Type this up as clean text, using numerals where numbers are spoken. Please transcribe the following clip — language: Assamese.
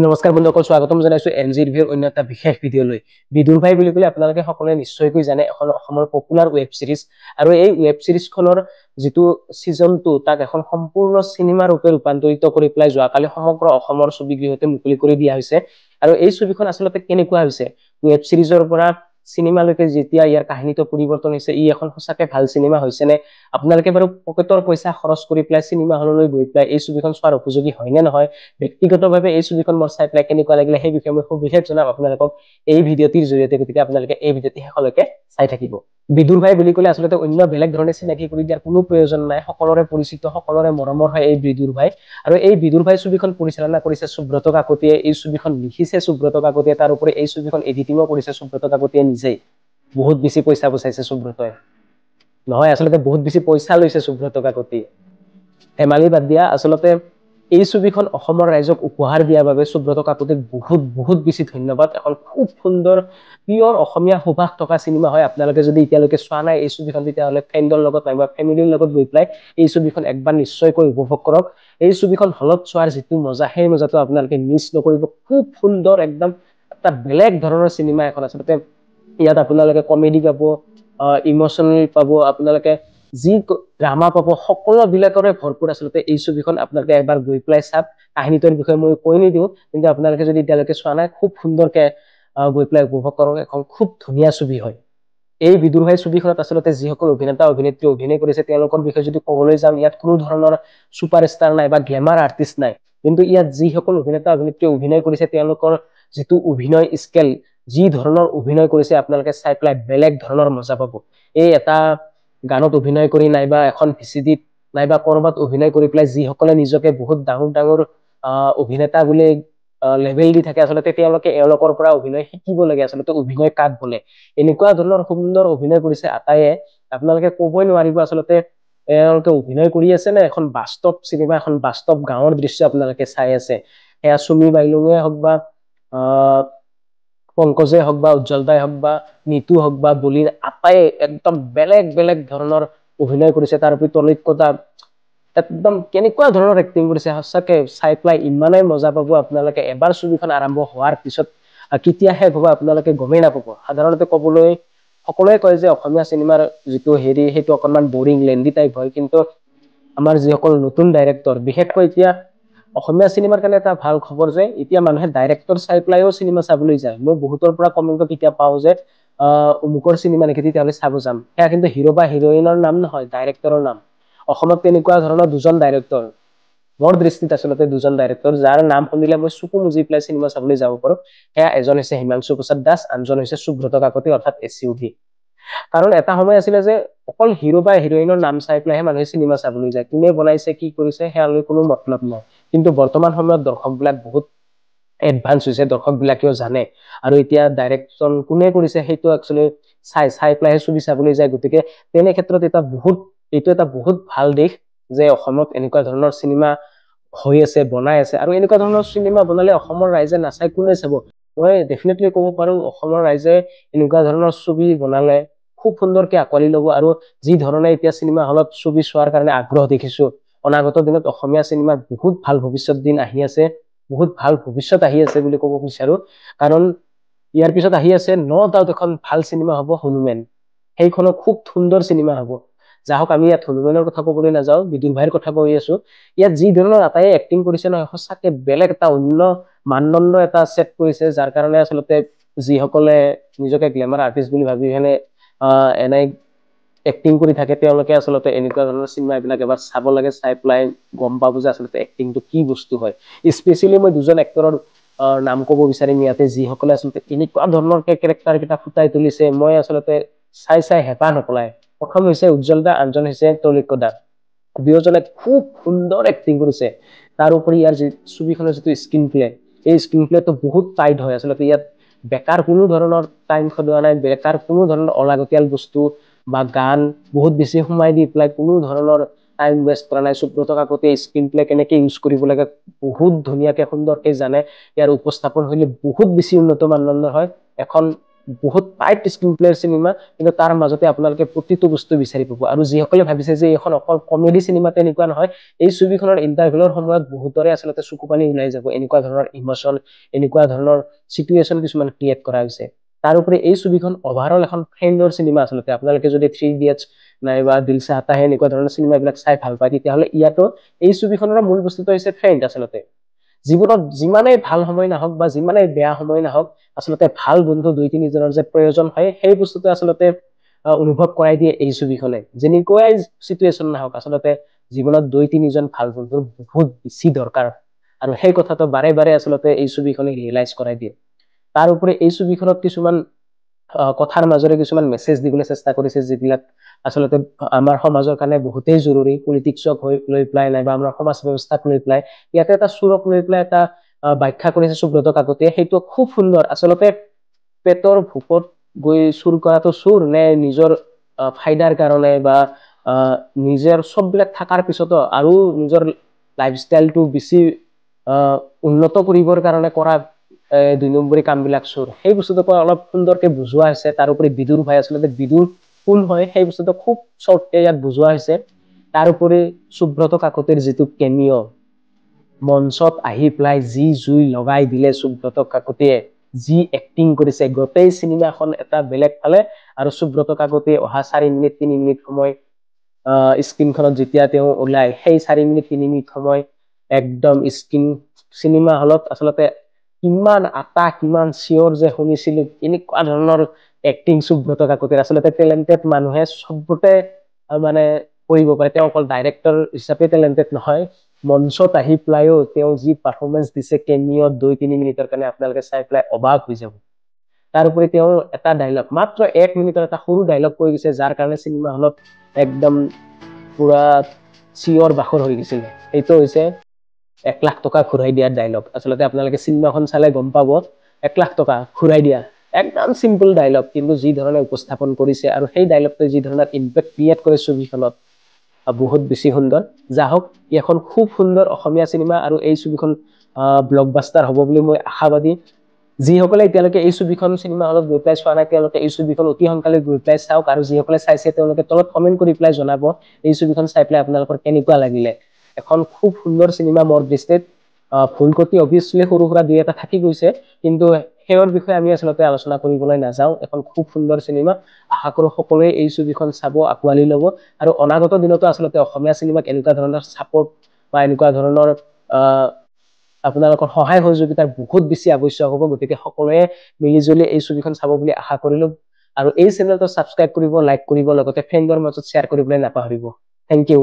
নমস্কাৰ বন্ধুসকল, স্বাগতম জনাইছো এনজি ৰিভিউৰ অন্য এটা বিশেষ ভিডিঅ'লৈ। বিদুৰ ভাই বুলি ক'লে আপোনালোকে সকলোৱে নিশ্চয়কৈ জানে, এখন অসমৰ পপুলাৰ ৱেব সিৰিজ। আৰু এই ৱেব সিৰিজখনৰ যিটো সিজন 2 তাক এখন সম্পূৰ্ণ চিনেমা ৰূপে ৰূপান্তৰিত কৰি পেলাই যোৱাকালি সমগ্ৰ অসমৰ ছবিগৃহতে মুকলি কৰি দিয়া হৈছে। আৰু এই ছবিখন আচলতে কেনেকুৱা হৈছে, ৱেব সিৰিজৰ পৰা চিনেমালৈকে যেতিয়া ইয়াৰ কাহিনীটো পৰিৱৰ্তন হৈছে, ই এখন সঁচাকে ভাল চিনেমা হৈছে নে? আপোনালোকে বাৰু পকেটৰ পইচা খৰচ কৰি পেলাই চিনেমা হললৈ গৈ পেলাই এই ছবিখন চোৱাৰ উপযোগী হয় নে নহয়? ব্যক্তিগতভাৱে এই ছবিখন মোৰ চাই পেলাই কেনেকুৱা লাগিলে সেই বিষয়ে মই সবিশেষ জনাম আপোনালোকক এই ভিডিঅ'টিৰ জৰিয়তে। গতিকে আপোনালোকে এই ভিডিঅ'টি শেষলৈকে চাই থাকিব। বিদুৰ ভাই বুলি ক'লে আচলতে অন্য বেলেগ ধৰণে চিনাকি কৰি দিয়াৰ কোনো প্ৰয়োজন নাই। সকলোৰে পৰিচিত, সকলোৰে মৰমৰ হয় এই বিদুৰ ভাই। আৰু এই বিদুৰ ভাই ছবিখন পৰিচালনা কৰিছে সুব্ৰত কাকতিয়ে, এই ছবিখন লিখিছে সুব্ৰত কাকতিয়ে, তাৰ উপৰি এই ছবিখন এডিটিঙো কৰিছে সুব্ৰত কাকতিয়ে নিজেই। বহুত বেছি পইচা বচাইছে সুব্ৰতই, নহয় আচলতে বহুত বেছি পইচা লৈছে সুব্ৰত কাকতিয়ে। ধেমালি বাদ দিয়া, আচলতে এই ছবিখন অসমৰ ৰাইজক উপহাৰ দিয়াৰ বাবে সুব্ৰত কাকতিক বহুত বহুত বেছি ধন্যবাদ। এখন খুব সুন্দৰ পিয়ৰ অসমীয়া সুভাষ থকা চিনেমা হয়। আপোনালোকে যদি এতিয়ালৈকে চোৱা নাই এই ছবিখন, তেতিয়াহ'লে ফ্ৰেণ্ডৰ লগত নাইবা ফেমিলিৰ লগত গৈ পেলাই এই ছবিখন একবাৰ নিশ্চয়কৈ উপভোগ কৰক। এই ছবিখন হলত চোৱাৰ যিটো মজা, সেই মজাটো আপোনালোকে মিছ নকৰিব। খুব সুন্দৰ, একদম এটা বেলেগ ধৰণৰ চিনেমা এখন। আচলতে ইয়াত আপোনালোকে কমেডি পাব, ইমোচনেল পাব, আপোনালোকে যি ড্ৰামা পাব, সকলো বিলাকৰে ভৰপুৰ আচলতে এই ছবিখন। আপোনালোকে এবাৰ গৈ পেলাই চাওক। কাহিনীটোৰ বিষয়ে মই কৈ নিদিওঁ, কিন্তু আপোনালোকে যদি এতিয়ালৈকে চোৱা নাই, খুব সুন্দৰকে গৈ পেলাই উপভোগ কৰক। এখন খুব ধুনীয়া ছবি হয় এই বিদুৰ ভাই ছবিখনত। আচলতে যিসকল অভিনেতা অভিনেত্ৰী অভিনয় কৰিছে তেওঁলোকৰ বিষয়ে যদি ক'বলৈ যাওঁ, ইয়াত কোনো ধৰণৰ ছুপাৰষ্টাৰ নাই বা গ্লেমাৰ আৰ্টিষ্ট নাই। কিন্তু ইয়াত যিসকল অভিনেতা অভিনেত্ৰী অভিনয় কৰিছে তেওঁলোকৰ যিটো অভিনয় স্কেল, যি ধৰণৰ অভিনয় কৰিছে, আপোনালোকে চাই পেলাই বেলেগ ধৰণৰ মজা পাব। এই এটা গানত অভিনয় কৰি নাইবা এখন ভিচিডিত নাইবা কৰবাত অভিনয় কৰি পেলাই যিসকলে নিজকে বহুত ডাঙৰ ডাঙৰ অভিনেতা বুলি লেভেল দি থাকে, আচলতে তেওঁলোকে এওঁলোকৰ পৰা অভিনয় শিকিব লাগে। আচলতে অভিনয় কাক বোলে, এনেকুৱা ধৰণৰ সুন্দৰ অভিনয় কৰিছে আটাইয়ে। আপোনালোকে কবই নোৱাৰিব আচলতে এওঁলোকে অভিনয় কৰি আছে নে এখন বাস্তৱ চিনেমা, এখন বাস্তৱ গাঁৱৰ দৃশ্য আপোনালোকে চাই আছে। সেয়া চুমি বাইলুঙে হওক বা পংকজে হওক বা উজ্জ্বল দাই হওক বা নিতু হওক বা বলিন, আটাইয়ে একদম বেলেগ বেলেগ ধৰণৰ অভিনয় কৰিছে। তাৰ উপৰি তলৈকতা একদম কেনেকুৱা ধৰণৰ এক্টিং কৰিছে, সঁচাকে চাই পেলাই ইমানেই মজা পাব আপোনালোকে। এবাৰ ছবিখন আৰম্ভ হোৱাৰ পিছত কেতিয়া শেষ হ'ব আপোনালোকে গমেই নাপাব। সাধাৰণতে ক'বলৈ সকলোৱে কয় যে অসমীয়া চিনেমাৰ যিটো সেইটো অকনমান বৰিং লেণ্ডি টাইপ হয়, কিন্তু আমাৰ যিসকল নতুন ডাইৰেক্টৰ, বিশেষকৈ এতিয়া অসমীয়া চিনেমাৰ কাৰণে এটা ভাল খবৰ যে এতিয়া মানুহে ডাইৰেক্টৰ চাই পেলাইও চিনেমা চাবলৈ যায়। মই বহুতৰ পৰা কমেণ্ট কেতিয়া পাওঁ যে অমুকৰ চিনেমা নেকি, তেতিয়াহ'লে চাব যাম। সেয়া কিন্তু হিৰো বা হিৰইনৰ নাম নহয়, ডাইৰেক্টৰৰ নাম। অসমত তেনেকুৱা ধৰণৰ দুজন ডাইৰেক্টৰ, মোৰ দৃষ্টিত আচলতে দুজন ডাইৰেক্টৰ, যাৰ নাম শুনিলে মই চকু মুজি পেলাই চিনেমা চাবলৈ যাব পাৰো। সেয়া এজন হৈছে হিমাংশু প্ৰসাদ দাস, আনজন হৈছে সুব্ৰত কাকতি অৰ্থাৎ SUV। কাৰণ এটা সময় আছিলে যে অকল হিৰো বা হিৰইনৰ নাম চাই পেলাইহে মানুহে চিনেমা চাবলৈ যায়, কোনে বনাইছে কি কৰিছে সেয়ালৈ কোনো মতলব নাই। কিন্তু বৰ্তমান সময়ত দৰ্শক বিলাক বহুত এডভান্স হৈছে, দৰ্শক বিলাকেও জানে। আৰু এতিয়া ডাইৰেকশ্যন কোনে কৰিছে সেইটো একচুৱেলি চাই পেলাইহে ছবি চাবলৈ যায়। গতিকে তেনে ক্ষেত্ৰত এইটো এটা বহুত ভাল দিশ যে অসমত এনেকুৱা ধৰণৰ চিনেমা হৈ আছে, বনাই আছে। আৰু এনেকুৱা ধৰণৰ চিনেমা বনালে অসমৰ ৰাইজে নাচাই কোনে চাব? মই ডেফিনেটলি ক'ব পাৰো অসমৰ ৰাইজে এনেকুৱা ধৰণৰ ছবি বনালে খুব সুন্দৰকে আঁকোৱালি ল'ব। আৰু যি ধৰণে এতিয়া চিনেমা হলত ছবি চোৱাৰ কাৰণে আগ্ৰহ দেখিছো, অনাগত দিনত অসমীয়া চিনেমাত বহুত ভাল ভৱিষ্যত দিন আহি আছে, বহুত ভাল ভৱিষ্যত আহি আছে বুলি ক'ব বিচাৰো। কাৰণ ইয়াৰ পিছত আহি আছে ন ডাউট এখন ভাল চিনেমা হ'ব, হনুমেন। সেইখনো খুব সুন্দৰ চিনেমা হ'ব। যাহওক আমি ইয়াত হনুমেনৰ কথা ক'বলৈ নাযাওঁ, বিদুৰ ভাইৰ কথা কৈ আছো। ইয়াত যি ধৰণৰ আটাইয়ে এক্টিং কৰিছে নহয়, সঁচাকে বেলেগ এটা অন্য মানদণ্ড এটা ছেট কৰিছে, যাৰ কাৰণে আচলতে যিসকলে নিজকে গ্লেমাৰ আৰ্টিষ্ট বুলি ভাবি কেনে এনেই এক্টিং কৰি থাকে, তেওঁলোকে আচলতে এনেকুৱা ধৰণৰ চিনেমা এইবিলাক এবাৰ চাব লাগে। চাই পেলাই গম পাব যে আচলতে এক্টিংটো কি বস্তু হয়। স্পেচিয়েলি মই দুজন এক্টৰৰ নাম ক'ব বিচাৰিম ইয়াতে, যিসকলে আচলতে এনেকুৱা ধৰণৰ কেৰেক্টাৰ কেইটা ফুটাই তুলিছে, মই আচলতে চাই হেঁপাহ নপলায়। প্ৰথম হৈছে উজ্জ্বল দা, আনজন হৈছে তলৈক দা। দুয়োজনে খুব সুন্দৰ এক্টিং কৰিছে। তাৰ উপৰি ইয়াৰ ছবিখনৰ যিটো স্ক্ৰীন প্লে, এই স্ক্ৰীন প্লেটো বহুত টাইট হয়। আচলতে ইয়াত বেকাৰ কোনো ধৰণৰ টাইম খটোৱা নাই, বেকাৰ কোনো ধৰণৰ অলাগতিয়াল বস্তু বা গান বহুত বেছি সোমাই দি পেলাই কোনো ধৰণৰ টাইম ৱেষ্ট কৰা নাই। সুব্ৰত কাকতিয়ে স্ক্ৰীন প্লে কেনেকে ইউজ কৰিব লাগে বহুত ধুনীয়াকে সুন্দৰকে জানে। ইয়াৰ উপস্থাপন শৈলী বহুত বেছি উন্নত মানদণ্ডৰ হয়। এখন বহুত টাইট স্ক্ৰীন প্লেৰ চিনেমা, কিন্তু তাৰ মাজতে আপোনালোকে প্ৰতিটো বস্তু বিচাৰি পাব। আৰু যিসকলে ভাবিছে যে এইখন অকল কমেডি চিনেমা, তেনেকুৱা নহয়। এই ছবিখনৰ ইণ্টাৰভেলৰ সময়ত বহুতৰে আচলতে চকু পানী ওলাই যাব, এনেকুৱা ধৰণৰ ইমোচন, এনেকুৱা ধৰণৰ চিটুৱেশ্যন কিছুমান ক্ৰিয়েট কৰা হৈছে। তাৰোপৰি এই ছবিখন অভাৰঅল এখন ফ্ৰেণ্ডৰ চিনেমা। আচলতে আপোনালোকে যদি 3 ইডিয়টছ নাইবা দিল চাহতা হে এনেকুৱা ধৰণৰ চিনেমাবিলাক চাই ভাল পায়, তেতিয়াহ'লে ইয়াতো এই ছবিখনৰ মূল বস্তুটো হৈছে ফ্ৰেণ্ড। আচলতে জীৱনত যিমানেই ভাল সময় নাহক বা যিমানেই বেয়া সময় নাহক, আচলতে ভাল বন্ধু 2-3জনৰ যে প্ৰয়োজন হয়, সেই বস্তুটো আচলতে অনুভৱ কৰাই দিয়ে এই ছবিখনে। যেনেকুৱাই চিটুৱেশ্যন নাহক, আচলতে জীৱনত 2-3জন ভাল বন্ধুৰ বহুত বেছি দৰকাৰ, আৰু সেই কথাটো বাৰে বাৰে আচলতে এই ছবিখনে ৰিয়েলাইজ কৰাই দিয়ে। তাৰ উপৰি এই ছবিখনত কিছুমান কথাৰ মাজৰে কিছুমান মেছেজ দিবলৈ চেষ্টা কৰিছে, যিবিলাক আচলতে আমাৰ সমাজৰ কাৰণে বহুতেই জৰুৰী। পলিটিক্সক লৈ পেলাই নাইবা আমাৰ সমাজ ব্যৱস্থাক লৈ পেলাই ইয়াতে এটা চুৰক লৈ পেলাই এটা ব্যাখ্যা কৰিছে সুব্ৰত কাকতিয়ে। সেইটো খুব সুন্দৰ। আচলতে পেটৰ ভোকত গৈ চুৰ কৰাটো চুৰ নে নিজৰ ফাইদাৰ কাৰণে বা নিজৰ চববিলাক থকাৰ পিছতো আৰু নিজৰ লাইফষ্টাইলটো বেছি উন্নত কৰিবৰ কাৰণে কৰা 2 নম্বৰী কামবিলাক চুৰ, সেই বস্তুটো অলপ সুন্দৰকে বুজোৱা হৈছে। তাৰোপৰি বিদুৰ ভাই আচলতে বিদুৰ কোন হয় সেই বস্তুটো খুব চৰ্টকে ইয়াত বুজোৱা হৈছে। তাৰোপৰি সুব্ৰত কাকতিৰ যিটো কেমিঅ, মঞ্চত আহি পেলাই যি জুই লগাই দিলে সুব্ৰত কাকতিয়ে, যি এক্টিং কৰিছে, গোটেই চিনেমাখন এটা বেলেগ ফালে। আৰু সুব্ৰত কাকতিয়ে অহা 4 মিনিট 3 মিনিট সময় স্ক্ৰীনখনত যেতিয়া তেওঁ ওলাই, সেই 4 মিনিট 3 মিনিট সময় একদম চিনেমা হলত আচলতে কিমান আটা কিমান চিঞৰ যে শুনিছিলো, এনেকুৱা ধৰণৰ এক্টিং সুব্ৰত কাকতিৰ। আচলতে টেলেণ্টেড মানুহে চবতে মানে কৰিব পাৰে, তেওঁ অকল ডাইৰেক্টৰ হিচাপে টেলেণ্টেড নহয়, মঞ্চত আহি পেলাইও তেওঁ যি পাৰফৰ্মেঞ্চ দিছে কেমিঅত 2-3 মিনিটৰ কাৰণে, আপোনালোকে চাই পেলাই অবাক হৈ যাব। তাৰোপৰি তেওঁ এটা ডায়লগ, মাত্ৰ 1 মিনিটৰ এটা সৰু ডায়লগ কৈ গৈছে, যাৰ কাৰণে চিনেমা হলত একদম পুৰা চিঞৰ বাখৰ হৈ গৈছিল। সেইটো হৈছে 1 লাখ টকা ঘূৰাই দিয়াৰ ডায়লগ। আচলতে আপোনালোকে চিনেমাখন চালে গম পাব, 1 লাখ টকা ঘূৰাই দিয়া, একদম চিম্পল ডায়লগ, কিন্তু যি ধৰণে উপস্থাপন কৰিছে আৰু সেই ডায়লগটোৱে যি ধৰণৰ ইম্পেক্ট ক্ৰিয়েট কৰে ছবিখনত, বহুত বেছি সুন্দৰ। যা হওক, এখন খুব সুন্দৰ অসমীয়া চিনেমা, আৰু এই ছবিখন ব্লকবাষ্টাৰ হ'ব বুলি মই আশাবাদী। যিসকলে এতিয়ালৈকে এই ছবিখন চিনেমা হলত গৈ পেলাই চোৱা নাই, তেওঁলোকে এই ছবিখন অতি সোনকালে গৈ পেলাই চাওক, আৰু যিসকলে চাইছে তেওঁলোকে তলত কমেণ্ট কৰি পেলাই জনাব এই ছবিখন চাই পেলাই আপোনালোকৰ কেনেকুৱা লাগিলে। এখন খুব সুন্দৰ চিনেমা মোৰ দৃষ্টিত। ভুল ক্ৰুটি অভিয়াছলি সৰু সুৰা 2-এটা থাকি গৈছে, কিন্তু সেইৰ বিষয়ে আমি আচলতে আলোচনা কৰিবলৈ নাযাওঁ। এখন খুব সুন্দৰ চিনেমা, আশা কৰো সকলোৱে এই ছবিখন চাব, আঁকোৱালি ল'ব, আৰু অনাগত দিনতো আচলতে অসমীয়া চিনেমাক এনেকুৱা ধৰণৰ ছাপোৰ্ট বা এনেকুৱা ধৰণৰ আপোনালোকৰ সহায় সহযোগিতাৰ বহুত বেছি আৱশ্যক হ'ব। গতিকে সকলোৱে মিলিজুলি এই ছবিখন চাব বুলি আশা কৰিলো, আৰু এই চেনেলটো ছাবস্ক্ৰাইব কৰিব, লাইক কৰিব, লগতে ফ্ৰেণ্ডৰ মাজত শ্বেয়াৰ কৰিবলৈ নাপাহৰিব। Thank U.